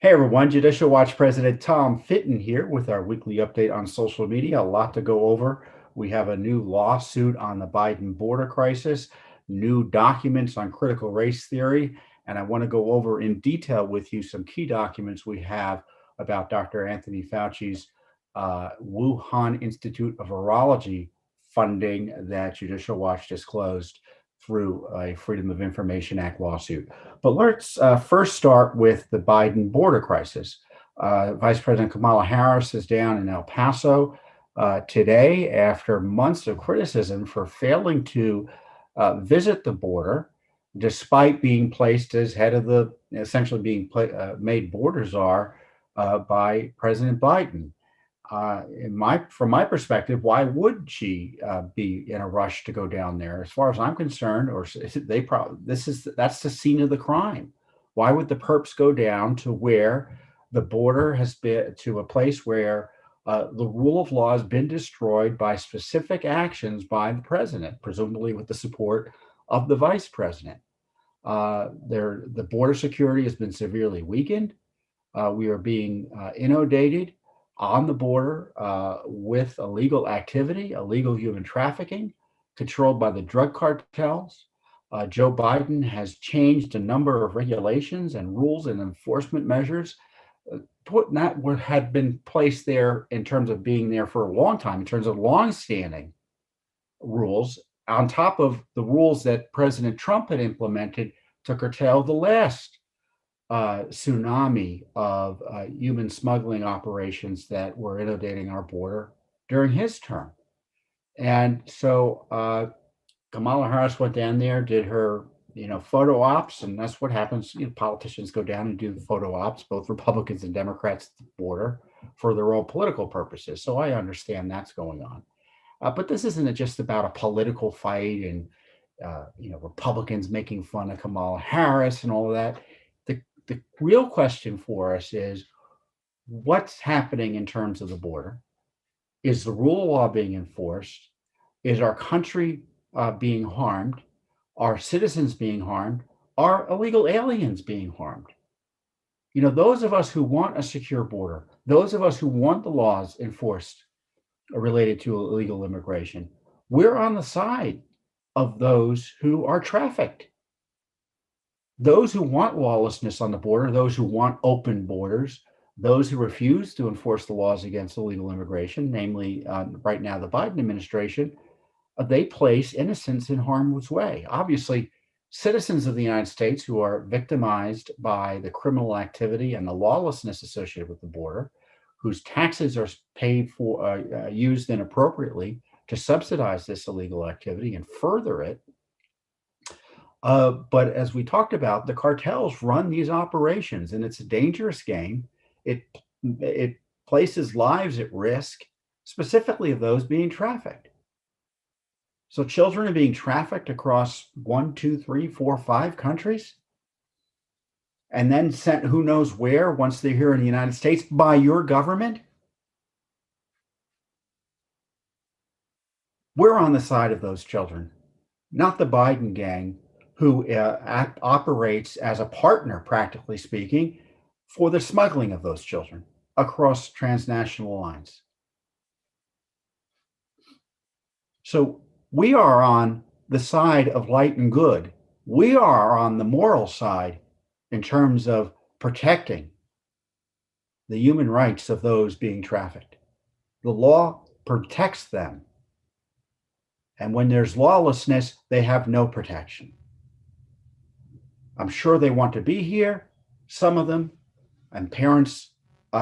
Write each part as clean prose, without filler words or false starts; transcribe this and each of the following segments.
Hey everyone, Judicial Watch President Tom Fitton here with our weekly update on social media. A lot to go over. We have a new lawsuit on the Biden border crisis, new documents on critical race theory, and I want to go over in detail with you some key documents we have about Dr. Anthony Fauci's Wuhan Institute of Virology funding that Judicial Watch disclosed through a Freedom of Information Act lawsuit. But let's first start with the Biden border crisis. Vice President Kamala Harris is down in El Paso today after months of criticism for failing to visit the border, despite being placed as head of the, essentially being made border czar by President Biden. From my perspective, why would she be in a rush to go down there? As far as I'm concerned, or they probably that's the scene of the crime. Why would the perps go down to where the border has been, to a place where the rule of law has been destroyed by specific actions by the president, presumably with the support of the vice president? The border security has been severely weakened. We are being inundated on the border with illegal activity, illegal human trafficking, controlled by the drug cartels. Joe Biden has changed a number of regulations and rules and enforcement measures that had been placed there in terms of being there for a long time, in terms of longstanding rules, on top of the rules that President Trump had implemented to curtail the last tsunami of human smuggling operations that were inundating our border during his term. And so Kamala Harris went down there, did her, photo ops, and that's what happens. Politicians go down and do the photo ops, both Republicans and Democrats at the border, for their own political purposes. So I understand that's going on. But this isn't just about a political fight and, Republicans making fun of Kamala Harris and all of that. The real question for us is what's happening in terms of the border? Is the rule of law being enforced? Is our country being harmed? Are citizens being harmed? Are illegal aliens being harmed? Those of us who want a secure border, those of us who want the laws enforced related to illegal immigration, we're on the side of those who are trafficked. Those who want lawlessness on the border, those who want open borders, those who refuse to enforce the laws against illegal immigration, namely right now the Biden administration, they place innocents in harm's way. Obviously, citizens of the United States who are victimized by the criminal activity and the lawlessness associated with the border, whose taxes are paid for, used inappropriately to subsidize this illegal activity and further it. But as we talked about, the cartels run these operations, and it's a dangerous game. It places lives at risk, specifically of those being trafficked. So children are being trafficked across 1, 2, 3, 4, 5 countries, and then sent who knows where once they're here in the United States by your government. We're on the side of those children, not the Biden gang, who operates as a partner, practically speaking, for the smuggling of those children across transnational lines. So we are on the side of light and good. We are on the moral side in terms of protecting the human rights of those being trafficked. The law protects them. And when there's lawlessness, they have no protection. I'm sure they want to be here, some of them, and parents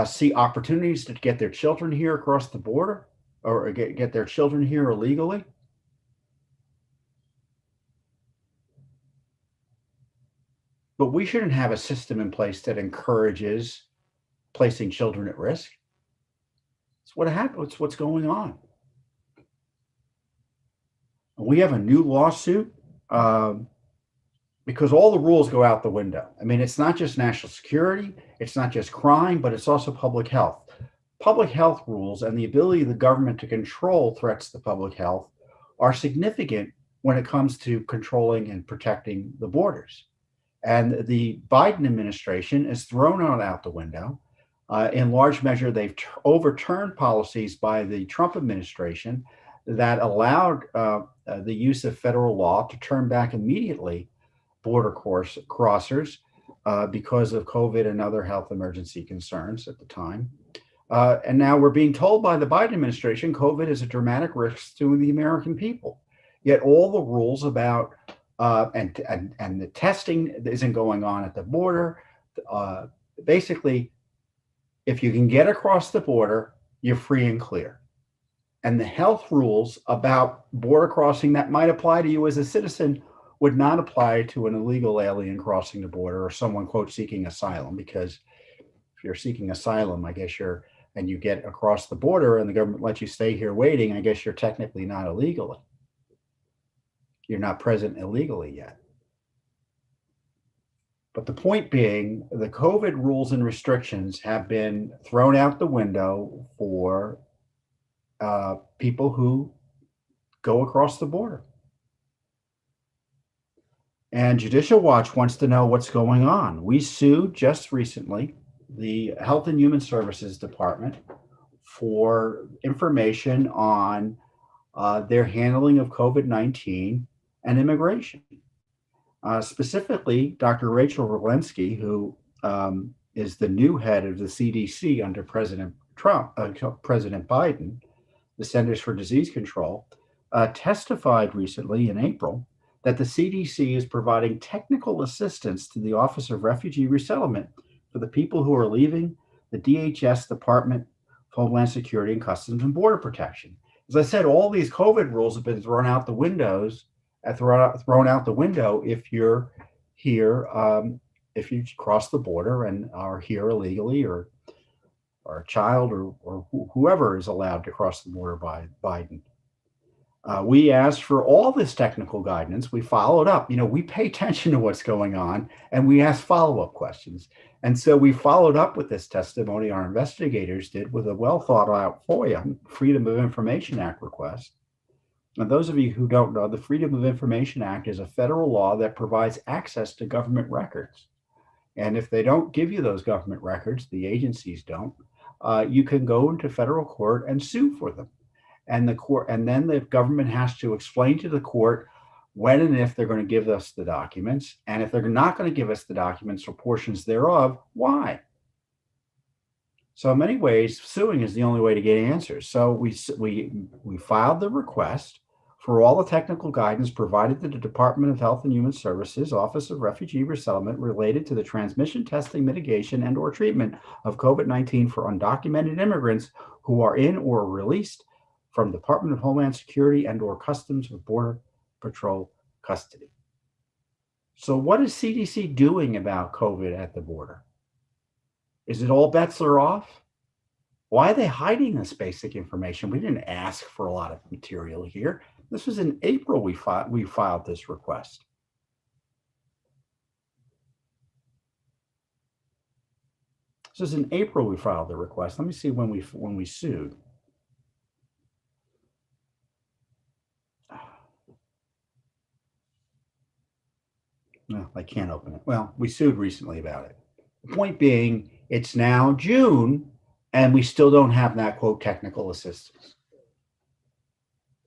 see opportunities to get their children here across the border or get their children here illegally. But we shouldn't have a system in place that encourages placing children at risk. It's what happened. It's what's going on. We have a new lawsuit because all the rules go out the window. I mean, it's not just national security, it's not just crime, but it's also public health. Public health rules and the ability of the government to control threats to public health are significant when it comes to controlling and protecting the borders. And the Biden administration is thrown out the window. In large measure, they've overturned policies by the Trump administration that allowed the use of federal law to turn back immediately border crossers because of COVID and other health emergency concerns at the time. And now we're being told by the Biden administration COVID is a dramatic risk to the American people. Yet all the rules about and the testing isn't going on at the border. Basically, if you can get across the border, you're free and clear. And the health rules about border crossing that might apply to you as a citizen would not apply to an illegal alien crossing the border or someone, quote, seeking asylum. Because if you're seeking asylum, I guess and you get across the border and the government lets you stay here waiting, I guess you're technically not illegally. You're not present illegally yet. But the point being, the COVID rules and restrictions have been thrown out the window for people who go across the border. And Judicial Watch wants to know what's going on. We sued just recently the Health and Human Services Department for information on their handling of COVID-19 and immigration. Specifically, Dr. Rachel Walensky, who is the new head of the CDC under President Biden, the Centers for Disease Control, testified recently in April that the CDC is providing technical assistance to the Office of Refugee Resettlement for the people who are leaving the DHS Department of Homeland Security and Customs and Border Protection. As I said, all these COVID rules have been thrown out the window if you're here, if you cross the border and are here illegally, or a child, or whoever is allowed to cross the border by Biden. We asked for all this technical guidance. We followed up. We pay attention to what's going on, and we ask follow-up questions. And so we followed up with this testimony, our investigators did, with a well-thought-out FOIA, Freedom of Information Act request. And those of you who don't know, the Freedom of Information Act is a federal law that provides access to government records. And if they don't give you those government records, the agencies don't, you can go into federal court and sue for them. And then the government has to explain to the court when and if they're going to give us the documents, and if they're not going to give us the documents or portions thereof, why? So in many ways, suing is the only way to get answers. So we filed the request for all the technical guidance provided to the Department of Health and Human Services, Office of Refugee Resettlement, related to the transmission, testing, mitigation, and/or treatment of COVID-19 for undocumented immigrants who are in or released from Department of Homeland Security and/or Customs or Border Patrol custody. So what is CDC doing about COVID at the border? Is it all bets are off? Why are they hiding this basic information? We didn't ask for a lot of material here. This was in April we filed this request. This was in April we filed the request. Let me see when we sued. No, I can't open it. Well, we sued recently about it. The point being, it's now June, and we still don't have that, quote, technical assistance.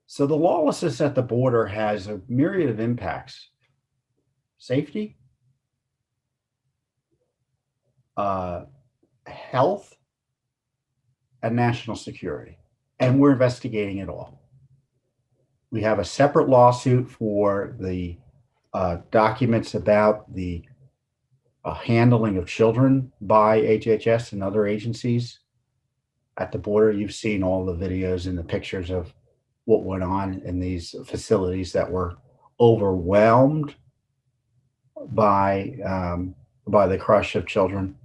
So the lawlessness at the border has a myriad of impacts. Safety, health, and national security. And we're investigating it all. We have a separate lawsuit for the documents about the handling of children by HHS and other agencies at the border. You've seen all the videos and the pictures of what went on in these facilities that were overwhelmed by the crush of children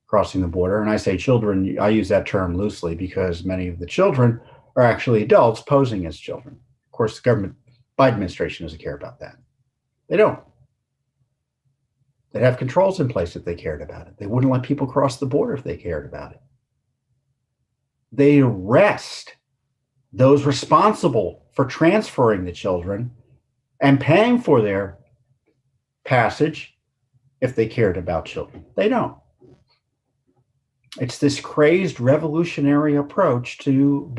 crossing the border. And I say children, I use that term loosely because many of the children are actually adults posing as children. Of course, the government, Biden administration doesn't care about that. They don't. They'd have controls in place if they cared about it. They wouldn't let people cross the border if they cared about it. They arrest those responsible for transferring the children and paying for their passage if they cared about children. They don't. It's this crazed revolutionary approach to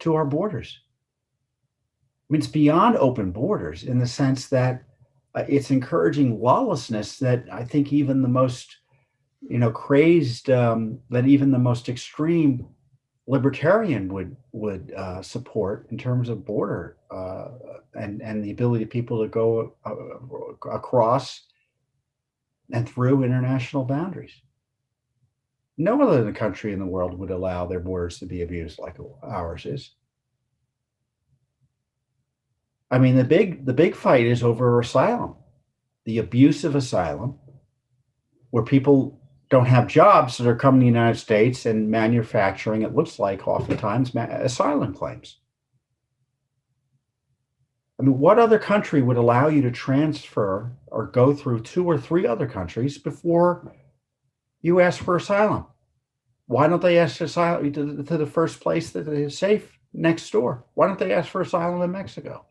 our borders. I mean, it's beyond open borders in the sense that it's encouraging lawlessness that I think even the most, crazed, that even the most extreme libertarian would support in terms of border and the ability of people to go across and through international boundaries. No other country in the world would allow their borders to be abused like ours is. I mean, the big fight is over asylum, the abuse of asylum, where people don't have jobs, so they're coming to the United States and manufacturing, it looks like oftentimes, asylum claims. I mean, what other country would allow you to transfer or go through 2 or 3 other countries before you ask for asylum? Why don't they ask asylum to the first place that is safe next door? Why don't they ask for asylum in Mexico?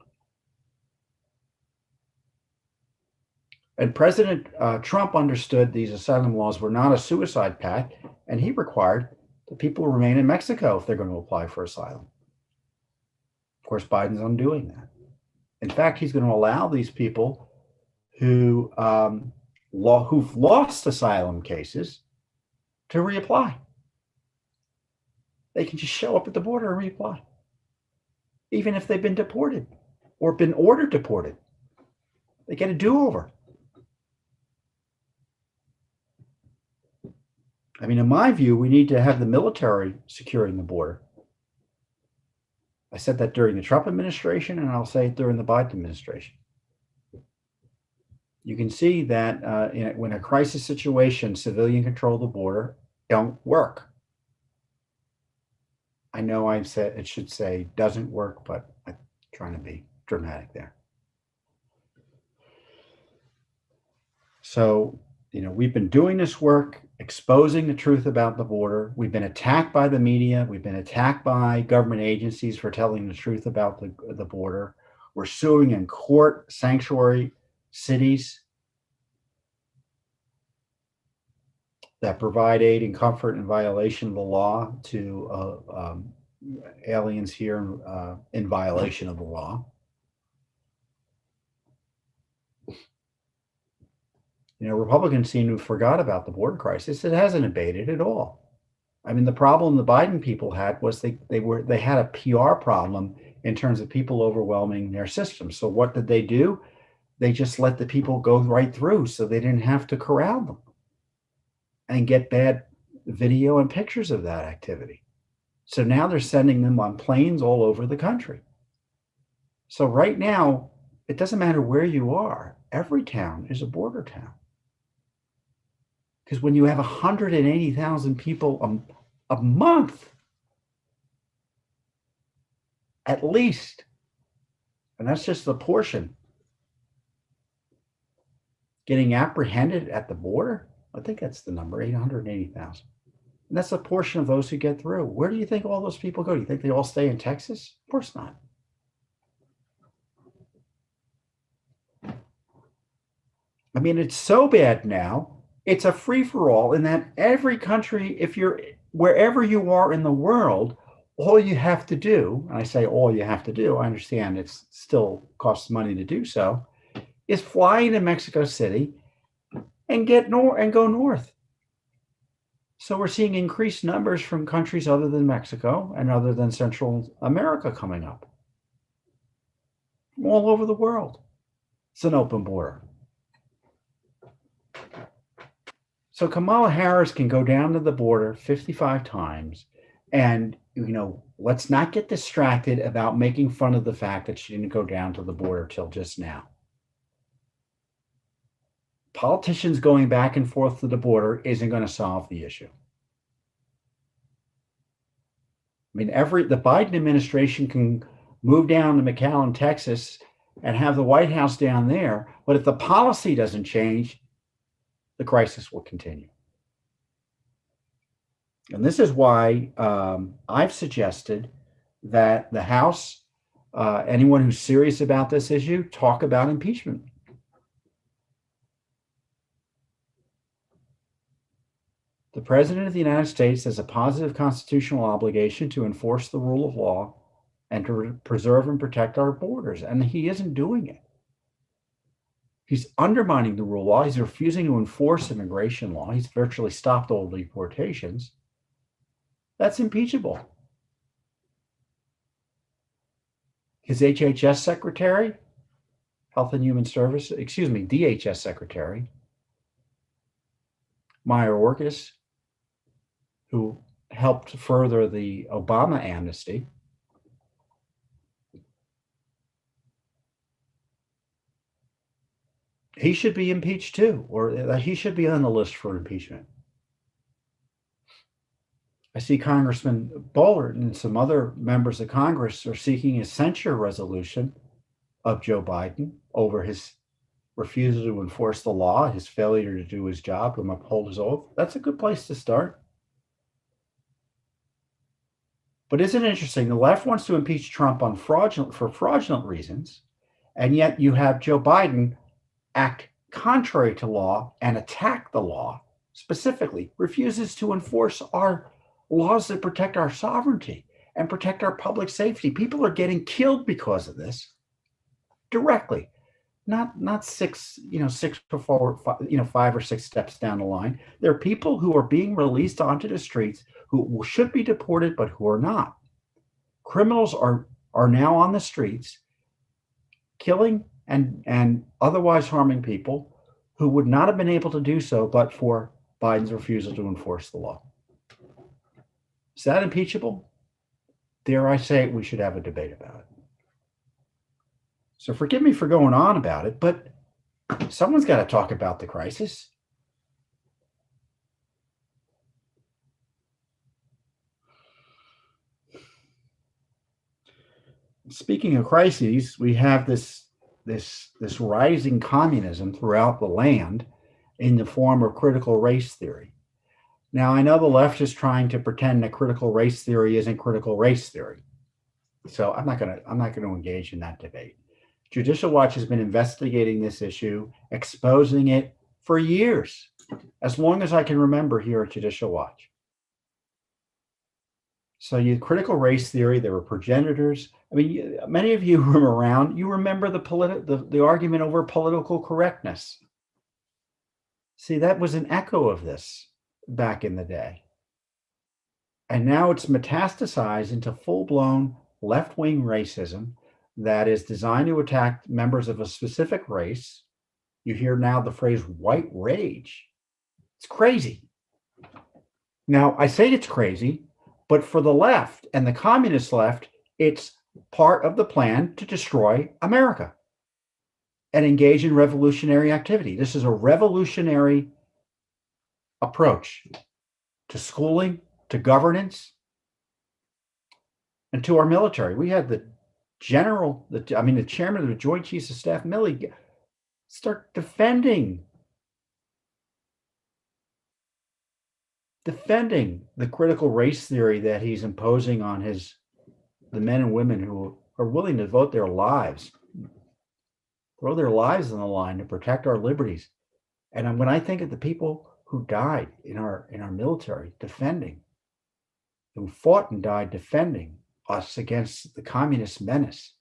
And President Trump understood these asylum laws were not a suicide pact, and he required that people remain in Mexico if they're going to apply for asylum. Of course, Biden's undoing that. In fact, he's going to allow these people who've lost asylum cases to reapply. They can just show up at the border and reapply, even if they've been deported or been ordered deported. They get a do-over. I mean, in my view, we need to have the military securing the border. I said that during the Trump administration, and I'll say it during the Biden administration. You can see that when a crisis situation, civilian control of the border don't work. I know I said it should say doesn't work, but I'm trying to be dramatic there. So, we've been doing this work, exposing the truth about the border. We've been attacked by the media. We've been attacked by government agencies for telling the truth about the border. We're suing in court sanctuary cities that provide aid and comfort in violation of the law to aliens here in violation of the law. Republicans seem to have forgot about the border crisis. It hasn't abated at all. I mean, the problem the Biden people had was they had a PR problem in terms of people overwhelming their system. So what did they do? They just let the people go right through so they didn't have to corral them and get bad video and pictures of that activity. So now they're sending them on planes all over the country. So right now, it doesn't matter where you are. Every town is a border town. Because when you have 180,000 people a month, at least, and that's just the portion, getting apprehended at the border, I think that's the number, 880,000. And that's a portion of those who get through. Where do you think all those people go? Do you think they all stay in Texas? Of course not. I mean, it's so bad now. It's a free-for-all in that every country, if you're wherever you are in the world, all you have to do, and I say all you have to do, I understand it still costs money to do so, is fly into Mexico City and go north. So we're seeing increased numbers from countries other than Mexico and other than Central America coming up. From all over the world. It's an open border. So Kamala Harris can go down to the border 55 times and, let's not get distracted about making fun of the fact that she didn't go down to the border till just now. Politicians going back and forth to the border isn't going to solve the issue. I mean, the Biden administration can move down to McAllen, Texas, and have the White House down there, but if the policy doesn't change, the crisis will continue. And this is why I've suggested that the House, anyone who's serious about this issue, talk about impeachment. The President of the United States has a positive constitutional obligation to enforce the rule of law and to preserve and protect our borders, and he isn't doing it. He's undermining the rule of law. He's refusing to enforce immigration law. He's virtually stopped all deportations. That's impeachable. His HHS secretary, Health and Human Services, DHS secretary, Mayorkas, who helped further the Obama amnesty, he should be impeached too, or he should be on the list for impeachment. I see Congressman Bullard and some other members of Congress are seeking a censure resolution of Joe Biden over his refusal to enforce the law, his failure to do his job and uphold his oath. That's a good place to start. But isn't it interesting? The left wants to impeach Trump for fraudulent reasons, and yet you have Joe Biden act contrary to law and attack the law, specifically refuses to enforce our laws that protect our sovereignty and protect our public safety. People are getting killed because of this directly, not six before, 5 or 6 steps down the line. There are people who are being released onto the streets who should be deported, but who are not. Criminals are now on the streets killing and otherwise harming people who would not have been able to do so but for Biden's refusal to enforce the law. Is that impeachable? Dare I say we should have a debate about it. So forgive me for going on about it, but someone's got to talk about the crisis. Speaking of crises, we have this rising communism throughout the land in the form of critical race theory. Now, I know the left is trying to pretend that critical race theory isn't critical race theory, so I'm not going to engage in that debate. Judicial Watch has been investigating this issue, exposing it for years, as long as I can remember here at Judicial Watch. So you critical race theory, there were progenitors. I mean, many of you who were around, you remember the argument over political correctness. See, that was an echo of this back in the day. And now it's metastasized into full-blown left-wing racism that is designed to attack members of a specific race. You hear now the phrase white rage. It's crazy. Now, I say it's crazy, but for the left and the communist left, it's part of the plan to destroy America and engage in revolutionary activity. This is a revolutionary approach to schooling, to governance, and to our military. We had the chairman of the Joint Chiefs of Staff, Milley, start defending the critical race theory that he's imposing on the men and women who are willing to devote their lives, throw their lives on the line to protect our liberties. And when I think of the people who died in our military defending, who fought and died defending us against the communist menace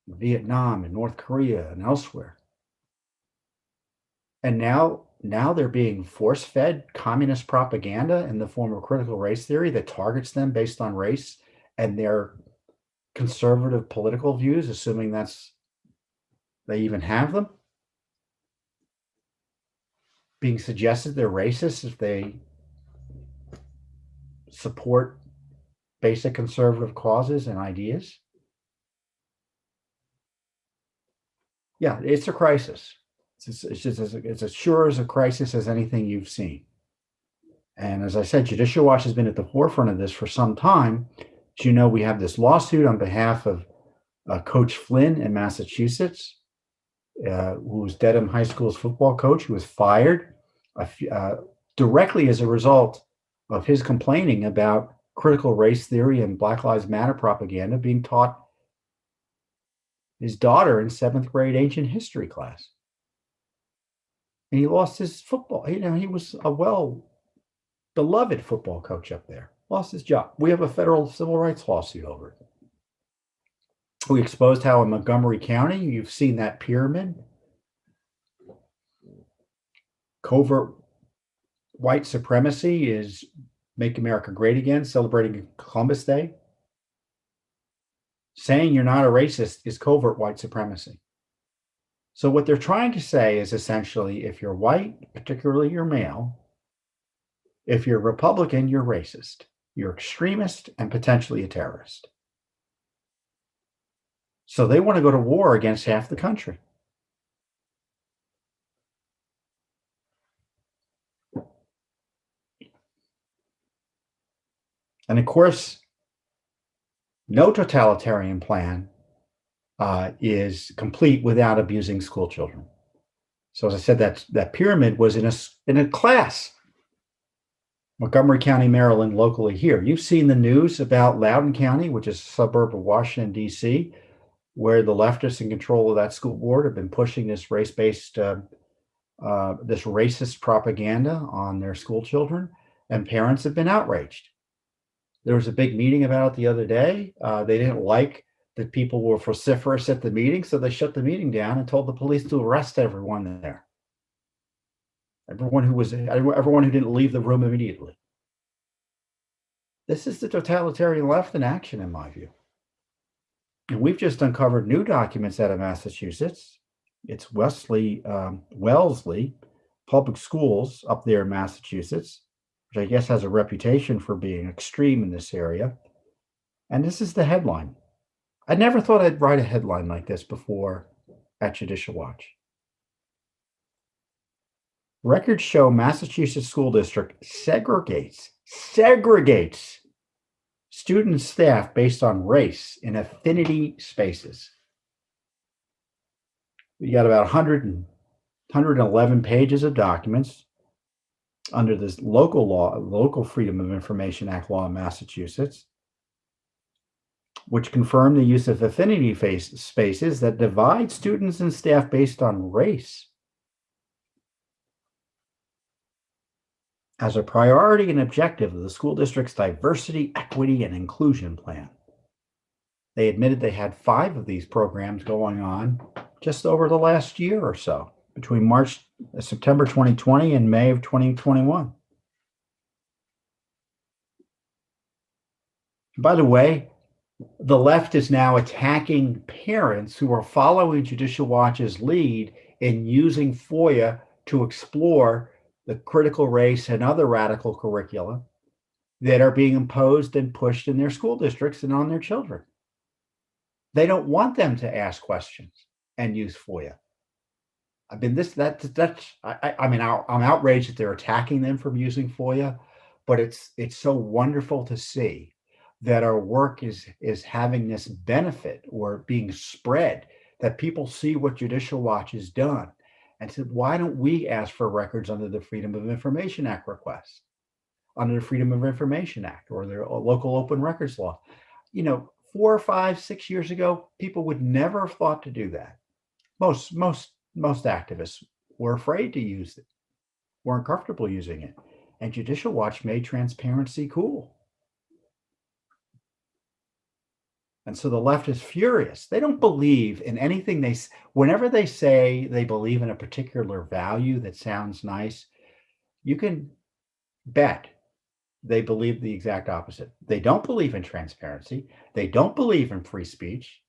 in Vietnam and North Korea and elsewhere. And now they're being force-fed communist propaganda in the form of critical race theory that targets them based on race and their conservative political views, assuming they even have them. Being suggested they're racist if they support basic conservative causes and ideas. Yeah, it's a crisis. It's as sure as a crisis as anything you've seen. And as I said, Judicial Watch has been at the forefront of this for some time. As you know, we have this lawsuit on behalf of Coach Flynn in Massachusetts, who was Dedham High School's football coach, who was fired directly as a result of his complaining about critical race theory and Black Lives Matter propaganda being taught his daughter in 7th grade ancient history class. and he lost his football. He was a well-beloved football coach up there. Lost his job. We have a federal civil rights lawsuit over it. We exposed how in Montgomery County, you've seen that pyramid. Covert white supremacy is Make America Great Again, celebrating Columbus Day. Saying you're not a racist is covert white supremacy. So what they're trying to say is essentially, if you're white, particularly you're male, if you're Republican, you're racist, you're extremist, and potentially a terrorist. So they want to go to war against half the country. And of course, no totalitarian plan is complete without abusing school children. So as I said, that pyramid was in a class. Montgomery County, Maryland, locally here. You've seen the news about Loudoun County, which is a suburb of Washington, D.C., where the leftists in control of that school board have been pushing this race-based, this racist propaganda on their school children, and parents have been outraged. There was a big meeting about it the other day. They didn't like that people were vociferous at the meeting, so they shut the meeting down and told the police to arrest everyone there. Everyone who didn't leave the room immediately. This is the totalitarian left in action, in my view. And we've just uncovered new documents out of Massachusetts. It's Wellesley Public Schools up there in Massachusetts, which I guess has a reputation for being extreme in this area. And this is the headline. I never thought I'd write a headline like this before at Judicial Watch. Records show Massachusetts school district segregates student staff based on race in affinity spaces. You got about 111 pages of documents under this local Freedom of Information Act law in Massachusetts, which confirm the use of affinity spaces that divide students and staff based on race as a priority and objective of the school district's diversity, equity, and inclusion plan. They admitted they had 5 of these programs going on just over the last year or so, between September 2020 and May of 2021. By the way, the left is now attacking parents who are following Judicial Watch's lead in using FOIA to explore the critical race and other radical curricula that are being imposed and pushed in their school districts and on their children. They don't want them to ask questions and use FOIA. I mean, I'm outraged that they're attacking them from using FOIA, but it's so wonderful to see that our work is having this benefit or being spread, that people see what Judicial Watch has done and said, why don't we ask for records under the Freedom of Information Act request, under the Freedom of Information Act or the local open records law? 4 or 5, 6 years ago, people would never have thought to do that. Most activists were afraid to use it, weren't comfortable using it. And Judicial Watch made transparency cool. And so the left is furious. They don't believe in anything whenever they say they believe in a particular value that sounds nice, you can bet they believe the exact opposite. They don't believe in transparency. They don't believe in free speech.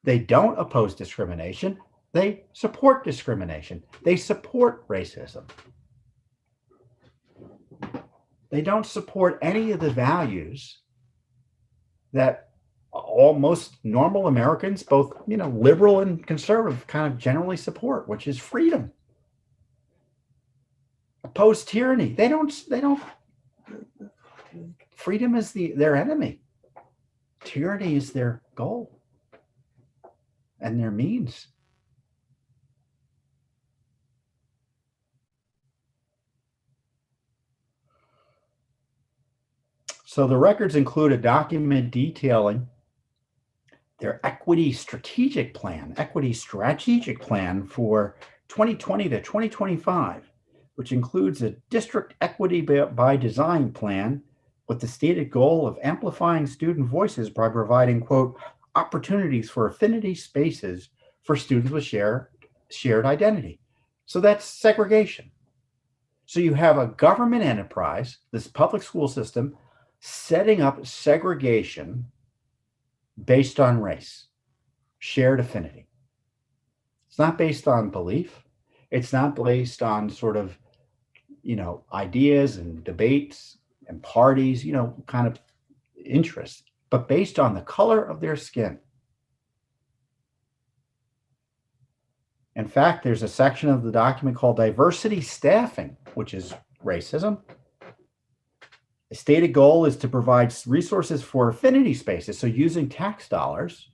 They don't oppose discrimination. They support discrimination. They support racism. They don't support any of the values that most normal Americans, both liberal and conservative, kind of generally support, which is freedom. Oppose tyranny. They don't. Freedom is their enemy. Tyranny is their goal and their means. So the records include a document detailing their equity strategic plan for 2020 to 2025, which includes a district equity by design plan with the stated goal of amplifying student voices by providing, quote, opportunities for affinity spaces for students with shared identity. So that's segregation. So you have a government enterprise, this public school system, setting up segregation based on race, shared affinity. It's not based on belief. It's not based on sort of, ideas and debates and parties, kind of interests, but based on the color of their skin. In fact, there's a section of the document called diversity staffing, which is racism. The stated goal is to provide resources for affinity spaces, so using tax dollars.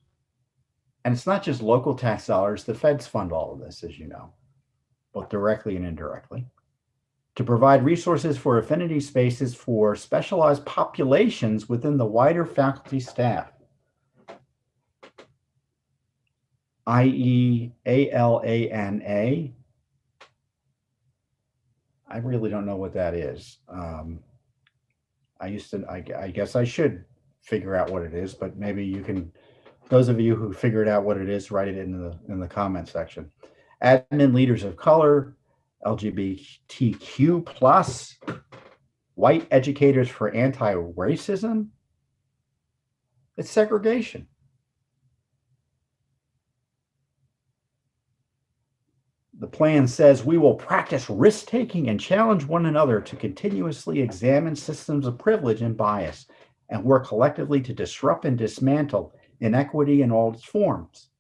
And it's not just local tax dollars. The feds fund all of this, as you know, both directly and indirectly, to provide resources for affinity spaces for specialized populations within the wider faculty staff, i.e. ALANA. I really don't know what that is. I guess I should figure out what it is, but maybe you can, those of you who figured out what it is, write it in the comment section. Admin leaders of color, LGBTQ plus, white educators for anti-racism. It's segregation. The plan says we will practice risk-taking and challenge one another to continuously examine systems of privilege and bias and work collectively to disrupt and dismantle inequity in all its forms.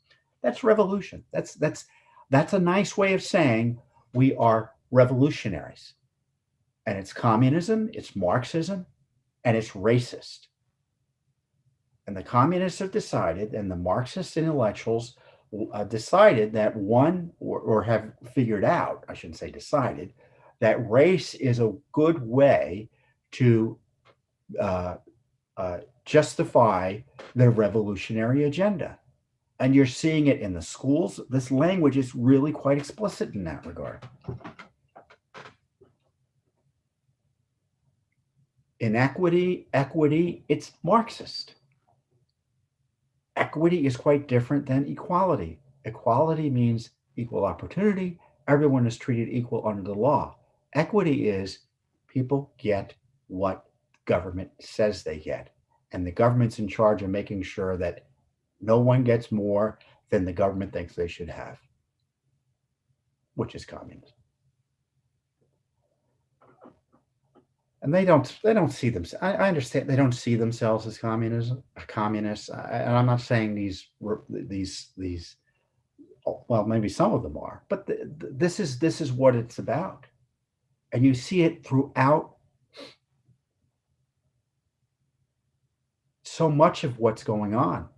That's revolution. That's a nice way of saying we are revolutionaries. And it's communism, it's Marxism, and it's racist. And the communists have decided, and the Marxist intellectuals decided that or have figured out, I shouldn't say decided, that race is a good way to justify their revolutionary agenda. And you're seeing it in the schools. This language is really quite explicit in that regard. Inequity, equity, it's Marxist. Equity is quite different than equality. Equality means equal opportunity. Everyone is treated equal under the law. Equity is people get what government says they get. And the government's in charge of making sure that no one gets more than the government thinks they should have, which is communism. And they don't see them. I understand they don't see themselves as communists. And I'm not saying these, well, maybe some of them are, but this is what it's about. And you see it throughout so much of what's going on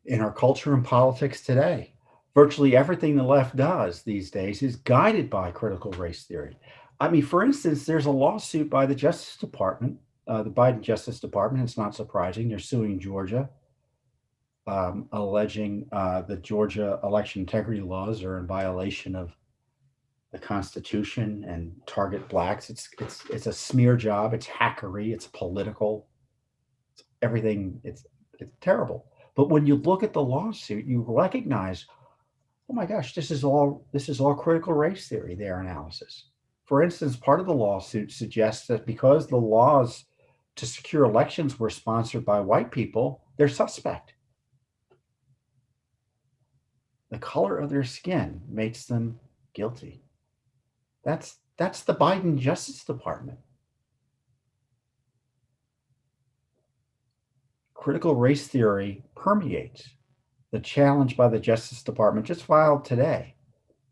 in our culture and politics today. Virtually everything the left does these days is guided by critical race theory. I mean, for instance, there's a lawsuit by the Justice Department, the Biden Justice Department. It's not surprising. They're suing Georgia, alleging the Georgia election integrity laws are in violation of the Constitution and target blacks. It's a smear job. It's hackery. It's political. It's everything. It's terrible. But when you look at the lawsuit, you recognize, oh my gosh, this is all critical race theory, their analysis. For instance, part of the lawsuit suggests that because the laws to secure elections were sponsored by white people, they're suspect. The color of their skin makes them guilty. That's the Biden Justice Department. Critical race theory permeates. The challenge by the Justice Department just filed today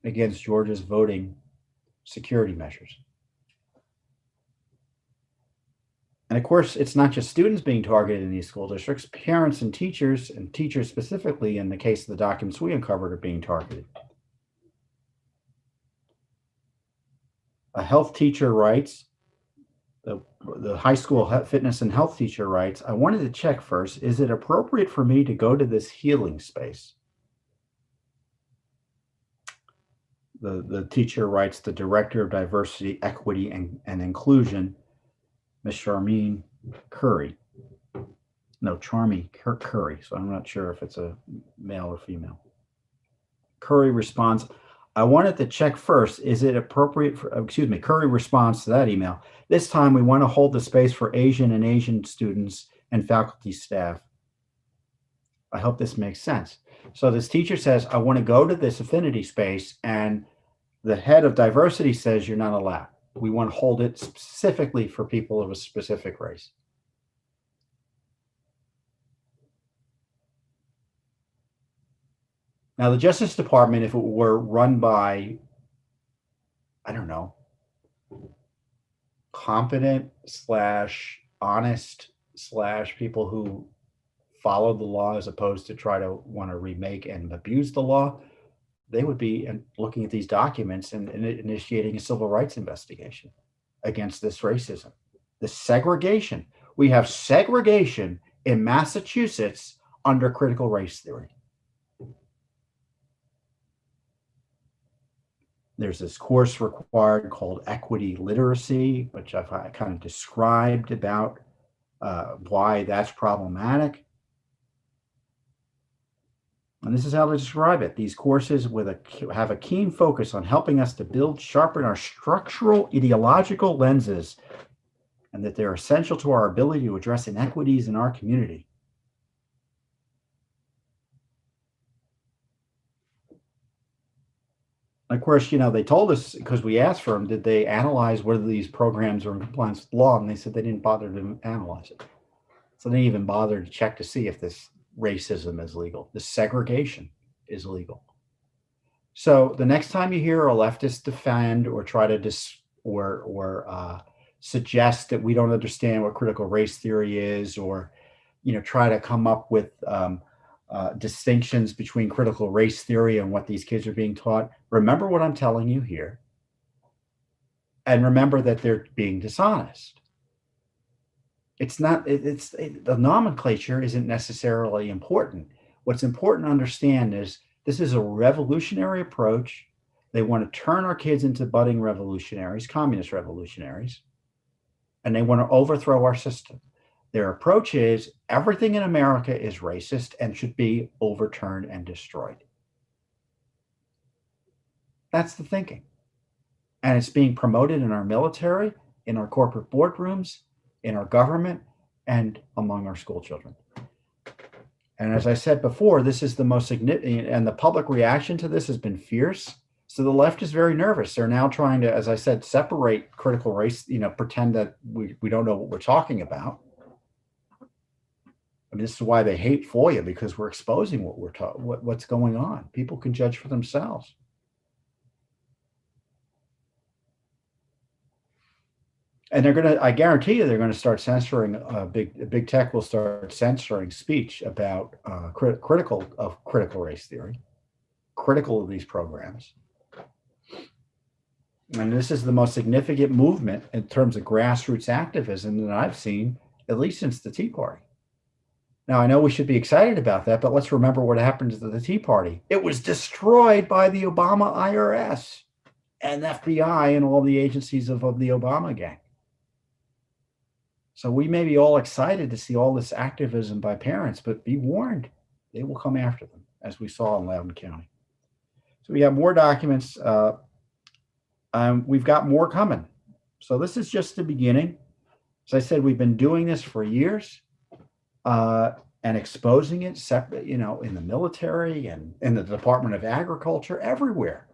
against Georgia's voting security measures. And of course, it's not just students being targeted in these school districts. Parents and teachers specifically, in the case of the documents we uncovered, are being targeted. A health teacher writes, the high school fitness and health teacher writes, I wanted to check first, is it appropriate for me to go to this healing space? the teacher writes, the director of diversity, equity, and inclusion, Miss Charmaine Curry. No, Charmy Curry. So I'm not sure if it's a male or female. Curry responds, I wanted to check first, is it appropriate for, Curry responds to that email. This time we want to hold the space for Asian students and faculty staff. I hope this makes sense. So this teacher says, I want to go to this affinity space, and the head of diversity says you're not allowed. We want to hold it specifically for people of a specific race. Now, the Justice Department, if it were run by, I don't know, competent / honest / people who follow the law as opposed to try to want to remake and abuse the law, they would be looking at these documents and initiating a civil rights investigation against this racism, this segregation. We have segregation in Massachusetts under critical race theory. There's this course required called equity literacy, which I've kind of described about why that's problematic. And this is how to describe it. These courses have a keen focus on helping us to build, sharpen our structural ideological lenses, and that they're essential to our ability to address inequities in our community. Of course, they told us, because we asked for them, did they analyze whether these programs are in compliance with law? And they said they didn't bother to analyze it. So they didn't even bother to check to see if this racism is legal. This segregation is legal. So the next time you hear a leftist defend or try to suggest that we don't understand what critical race theory is, or try to come up with distinctions between critical race theory and what these kids are being taught, remember what I'm telling you here, and remember that they're being dishonest. It's not, the nomenclature isn't necessarily important. What's important to understand is this is a revolutionary approach. They want to turn our kids into budding revolutionaries, communist revolutionaries, and they want to overthrow our system. Their approach is everything in America is racist and should be overturned and destroyed. That's the thinking. And it's being promoted in our military, in our corporate boardrooms, in our government, and among our school children. And as I said before, this is the most significant, and the public reaction to this has been fierce. So the left is very nervous. They're now trying to, as I said, separate critical race, pretend that we don't know what we're talking about. I mean, this is why they hate FOIA, because we're exposing what's going on. People can judge for themselves. And I guarantee you, they're going to start censoring. Big tech will start censoring speech about critical of critical race theory, critical of these programs. And this is the most significant movement in terms of grassroots activism that I've seen, at least since the Tea Party. Now, I know we should be excited about that, but let's remember what happened to the Tea Party. It was destroyed by the Obama IRS and FBI and all the agencies of the Obama gang. So we may be all excited to see all this activism by parents, but be warned, they will come after them, as we saw in Loudoun County. So we have more documents. We've got more coming. So this is just the beginning. As I said, we've been doing this for years and exposing it separate, in the military and in the Department of Agriculture, everywhere.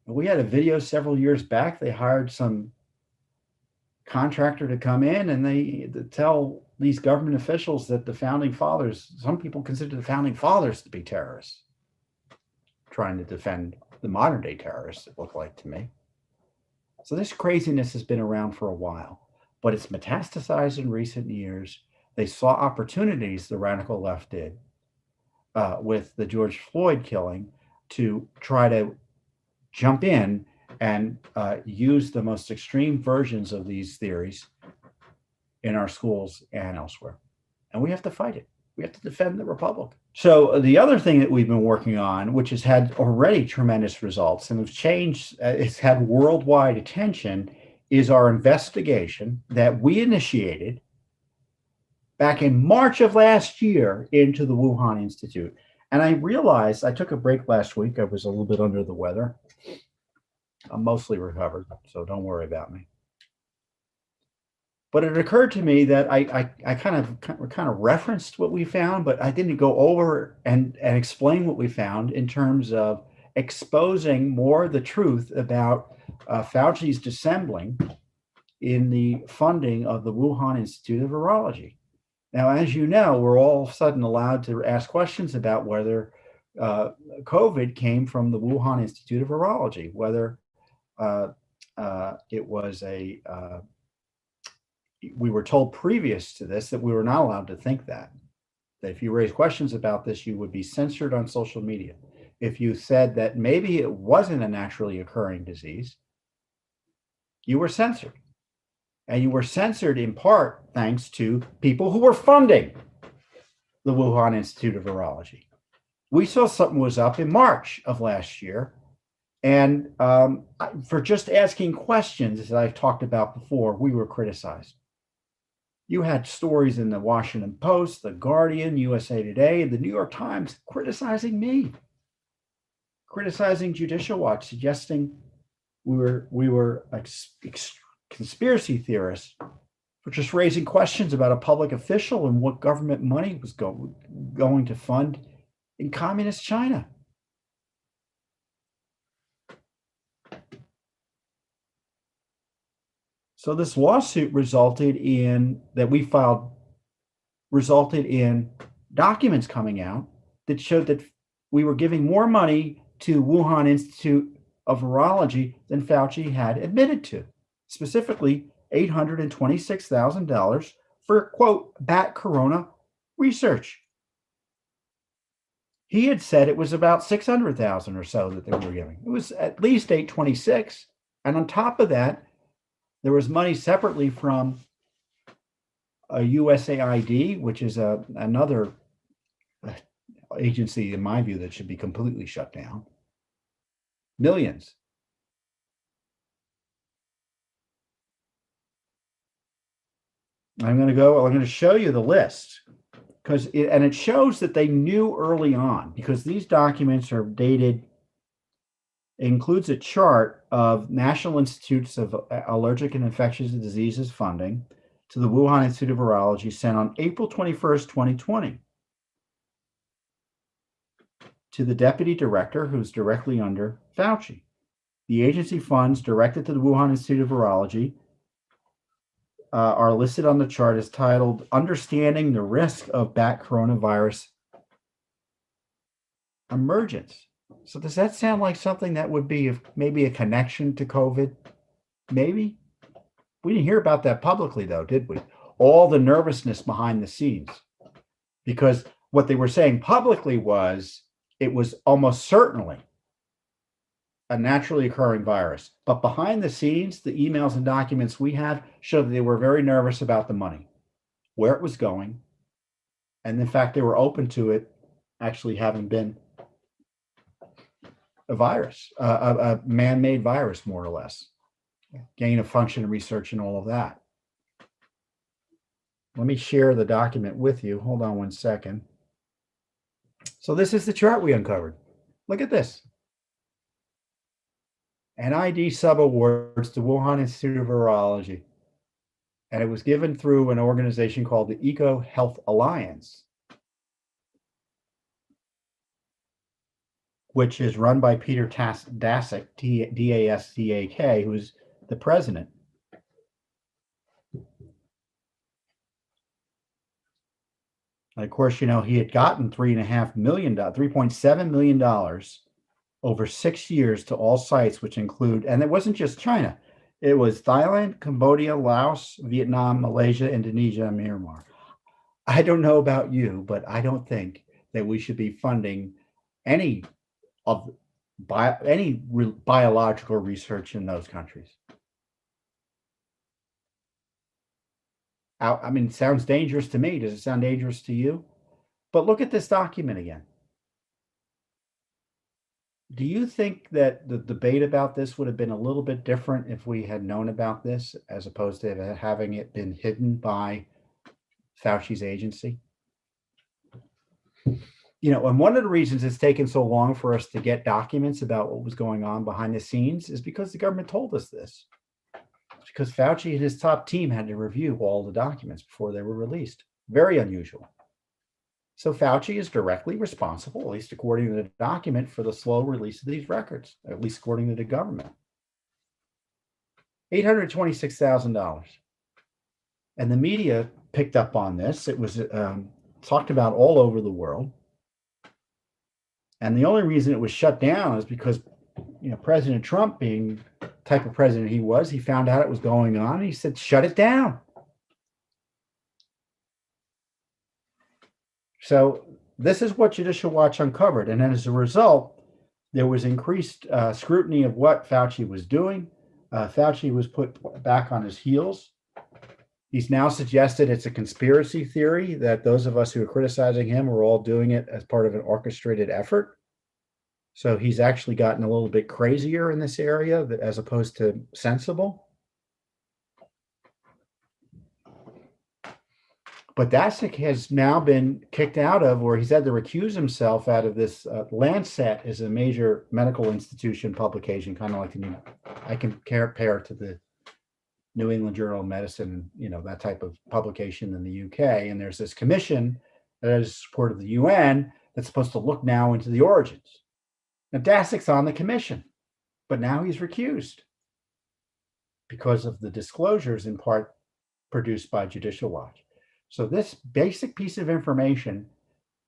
We had a video several years back. They hired some contractor to come in and to tell these government officials that the founding fathers, some people consider the founding fathers to be terrorists, trying to defend the modern day terrorists, it looked like to me. So this craziness has been around for a while, but it's metastasized in recent years. They saw opportunities, the radical left did, with the George Floyd killing, to try to jump in and use the most extreme versions of these theories in our schools and elsewhere. And we have to fight it. We have to defend the republic. So the other thing that we've been working on, which has had already tremendous results and has changed, it's had worldwide attention, is our investigation that we initiated back in March of last year into the Wuhan Institute. And I realized I took a break last week. I was a little bit under the weather. I'm mostly recovered, so don't worry about me. But it occurred to me that I kind of referenced what we found, but I didn't go over and explain what we found in terms of exposing more of the truth about Fauci's dissembling in the funding of the Wuhan Institute of Virology. Now, as you know, we're all of a sudden allowed to ask questions about whether COVID came from the Wuhan Institute of Virology, whether it was we were told previous to this that we were not allowed to think that if you raise questions about this, you would be censored on social media. If you said that maybe it wasn't a naturally occurring disease, you were censored. And you were censored in part thanks to people who were funding the Wuhan Institute of Virology. We saw something was up in March of last year. And for just asking questions, as I've talked about before, we were criticized. You had stories in the Washington Post, the Guardian, USA Today, and the New York Times criticizing me, criticizing Judicial Watch, suggesting we were conspiracy theorists for just raising questions about a public official and what government money was going to fund in communist China. So this lawsuit resulted in documents coming out that showed that we were giving more money to Wuhan Institute of Virology than Fauci had admitted to, specifically $826,000 for, quote, bat corona research. He had said it was about 600,000 or so that they were giving. It was at least 826. And on top of that, there was money separately from a USAID, which is another agency, in my view, that should be completely shut down. Millions. I'm going to show you the list and it shows that they knew early on, because these documents are dated. It includes a chart of National Institutes of Allergic and Infectious Diseases funding to the Wuhan Institute of Virology sent on April 21st, 2020 to the deputy director, who's directly under Fauci. The agency funds directed to the Wuhan Institute of Virology are listed on the chart as titled Understanding the Risk of Bat Coronavirus Emergence. So does that sound like something that would be maybe a connection to COVID? Maybe. We didn't hear about that publicly, though, did we? All the nervousness behind the scenes. Because what they were saying publicly was it was almost certainly a naturally occurring virus. But behind the scenes, the emails and documents we have show that they were very nervous about the money, where it was going, and in fact, they were open to it actually having been a virus, a man-made virus, more or less, gain of function research and all of that. Let me share the document with you. Hold on one second. So this is the chart we uncovered. Look at this. NID subawards to Wuhan Institute of Virology. And it was given through an organization called the Eco Health Alliance, which is run by Peter Daszak, D-A-S-C-A-K, who's the president. And of course, you know, he had gotten $3.7 million over 6 years to all sites, which include, and it wasn't just China. It was Thailand, Cambodia, Laos, Vietnam, Malaysia, Indonesia, and Myanmar. I don't know about you, but I don't think that we should be funding any biological research in those countries. I mean, it sounds dangerous to me. Does it sound dangerous to you? But look at this document again. Do you think that the debate about this would have been a little bit different if we had known about this, as opposed to having it been hidden by Fauci's agency? And one of the reasons it's taken so long for us to get documents about what was going on behind the scenes is because the government told us this. It's because Fauci and his top team had to review all the documents before they were released. Very unusual. So Fauci is directly responsible, at least according to the document, for the slow release of these records, at least according to the government. $826,000. And the media picked up on this. It was talked about all over the world. And the only reason it was shut down is because, President Trump, being the type of president he was, he found out it was going on and he said, shut it down. So this is what Judicial Watch uncovered. And as a result, there was increased scrutiny of what Fauci was doing. Fauci was put back on his heels. He's now suggested it's a conspiracy theory, that those of us who are criticizing him are all doing it as part of an orchestrated effort. So he's actually gotten a little bit crazier in this area as opposed to sensible. But Daszak has now been kicked out of, or he's had to recuse himself out of this. Lancet is a major medical institution publication, kind of like I can compare it to the New England Journal of Medicine, that type of publication in the UK. And there's this commission that is support of the UN that's supposed to look now into the origins. Now, Daszak's on the commission, but now he's recused because of the disclosures in part produced by Judicial Watch. So this basic piece of information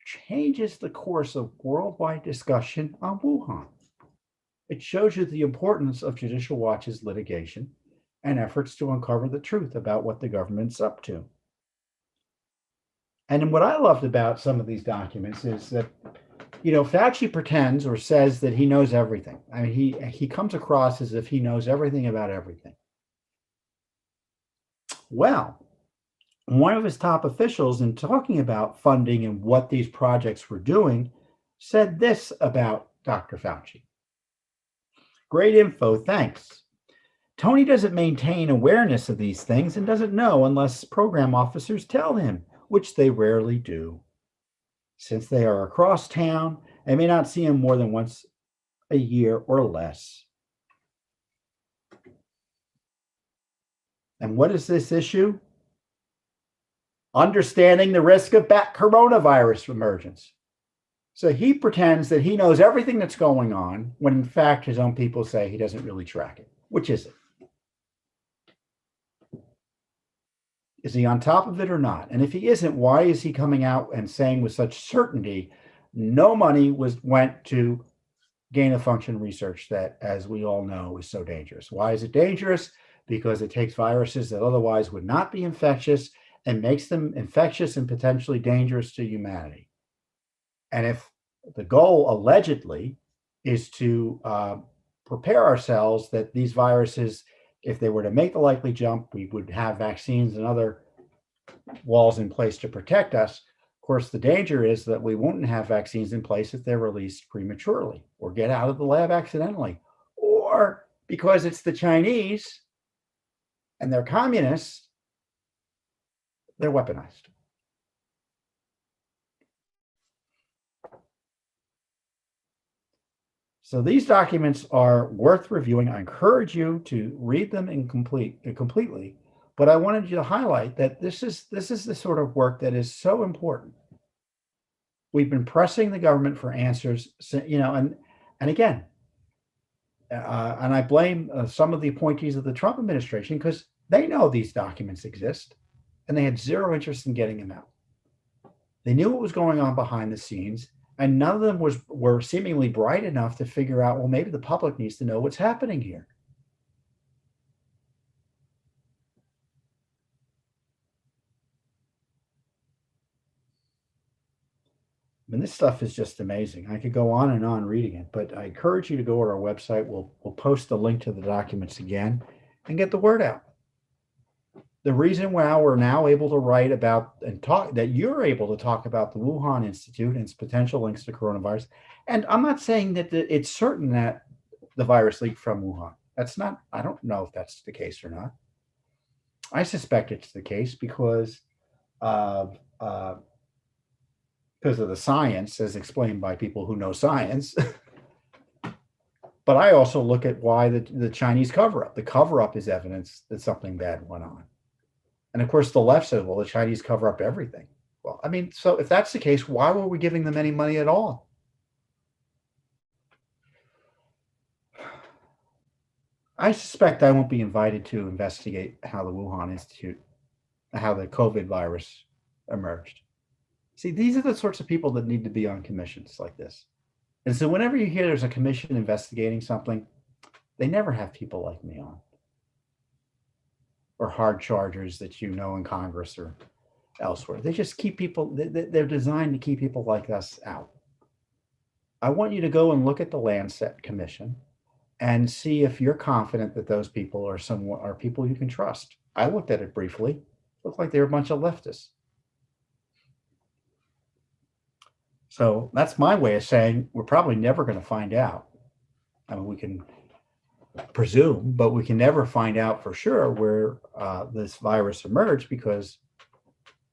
changes the course of worldwide discussion on Wuhan. It shows you the importance of Judicial Watch's litigation and efforts to uncover the truth about what the government's up to. And what I loved about some of these documents is that, Fauci pretends or says that he knows everything. I mean, he comes across as if he knows everything about everything. Well, one of his top officials, in talking about funding and what these projects were doing, said this about Dr. Fauci. Great info, thanks. Tony doesn't maintain awareness of these things and doesn't know unless program officers tell him, which they rarely do. Since they are across town, I may not see him more than once a year or less. And what is this issue? Understanding the risk of coronavirus emergence. So he pretends that he knows everything that's going on, when in fact his own people say he doesn't really track it. Which is it? Is he on top of it or not? And if he isn't, why is he coming out and saying with such certainty no money went to gain-of-function research that, as we all know, is so dangerous? Why is it dangerous? Because it takes viruses that otherwise would not be infectious and makes them infectious and potentially dangerous to humanity. And if the goal allegedly is to prepare ourselves that these viruses, if they were to make the likely jump, we would have vaccines and other walls in place to protect us. Of course, the danger is that we won't have vaccines in place if they're released prematurely or get out of the lab accidentally, or because it's the Chinese and they're communists, they're weaponized. So these documents are worth reviewing. I encourage you to read them completely, but I wanted you to highlight that this is the sort of work that is so important. We've been pressing the government for answers, and again, and I blame some of the appointees of the Trump administration because they know these documents exist, and they had zero interest in getting them out. They knew what was going on behind the scenes, and none of them were seemingly bright enough to figure out, well, maybe the public needs to know what's happening here. I mean, this stuff is just amazing. I could go on and on reading it, but I encourage you to go to our website. We'll post the link to the documents again and get the word out. The reason why we're now able to write about and talk, that you're able to talk about the Wuhan Institute and its potential links to coronavirus. And I'm not saying that it's certain that the virus leaked from Wuhan. That's not, I don't know if that's the case or not. I suspect it's the case of uh, because of the science as explained by people who know science. But I also look at why the Chinese cover up. The cover up is evidence that something bad went on. And of course, the left says, well, the Chinese cover up everything. Well, I mean, so if that's the case, why were we giving them any money at all? I suspect I won't be invited to investigate how the Wuhan Institute, how the COVID virus emerged. See, these are the sorts of people that need to be on commissions like this. And so whenever you hear there's a commission investigating something, they never have people like me on, or hard chargers that you know in Congress or elsewhere. They just keep people, they're designed to keep people like us out. I want you to go and look at the Lancet Commission and see if you're confident that those people are people you can trust. I looked at it briefly. It looked like they were a bunch of leftists. So that's my way of saying we're probably never going to find out. I mean, we can presume, but we can never find out for sure where this virus emerged, because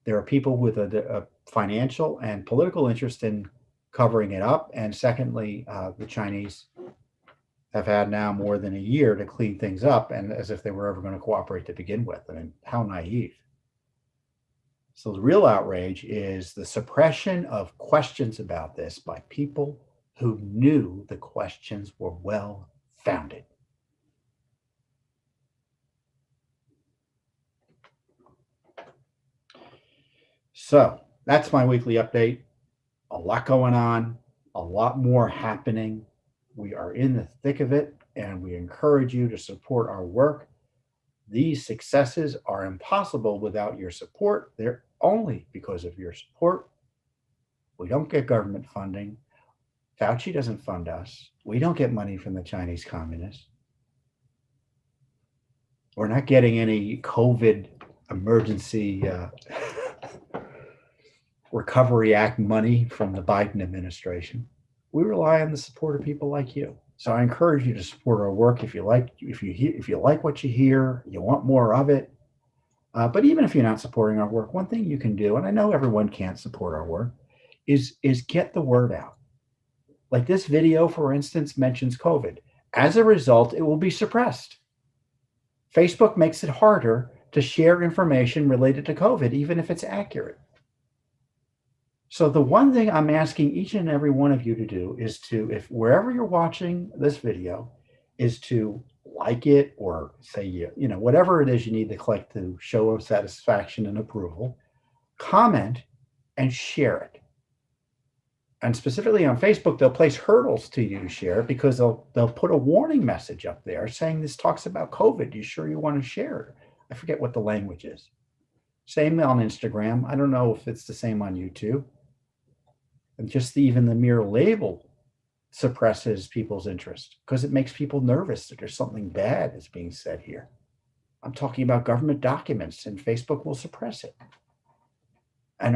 there are people with a financial and political interest in covering it up. And secondly, the Chinese have had now more than a year to clean things up, and as if they were ever going to cooperate to begin with. I mean, how naive. So the real outrage is the suppression of questions about this by people who knew the questions were well founded. So that's my weekly update. A lot going on, a lot more happening. We are in the thick of it, and we encourage you to support our work. These successes are impossible without your support. They're only because of your support. We don't get government funding. Fauci doesn't fund us. We don't get money from the Chinese communists. We're not getting any COVID emergency Recovery Act money from the Biden administration. We rely on the support of people like you. So I encourage you to support our work. If you like what you hear, you want more of it. But even if you're not supporting our work, one thing you can do, and I know everyone can't support our work, is get the word out. Like this video, for instance, mentions COVID. As a result, it will be suppressed. Facebook makes it harder to share information related to COVID, even if it's accurate. So the one thing I'm asking each and every one of you to do is to, if wherever you're watching this video, is to like it, or say, whatever it is you need to click to show of satisfaction and approval, comment and share it. And specifically on Facebook, they'll place hurdles to you to share it, because they'll put a warning message up there saying this talks about COVID. You sure you want to share it? I forget what the language is. Same on Instagram. I don't know if it's the same on YouTube. And just even the mere label suppresses people's interest, because it makes people nervous that there's something bad that's being said here. I'm talking about government documents, and Facebook will suppress it. And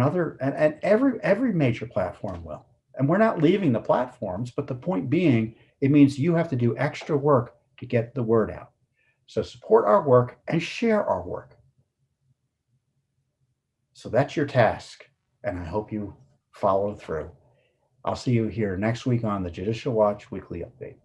every major platform will. And we're not leaving the platforms, but the point being, it means you have to do extra work to get the word out. So support our work and share our work. So that's your task, and I hope you follow through. I'll see you here next week on the Judicial Watch Weekly Update.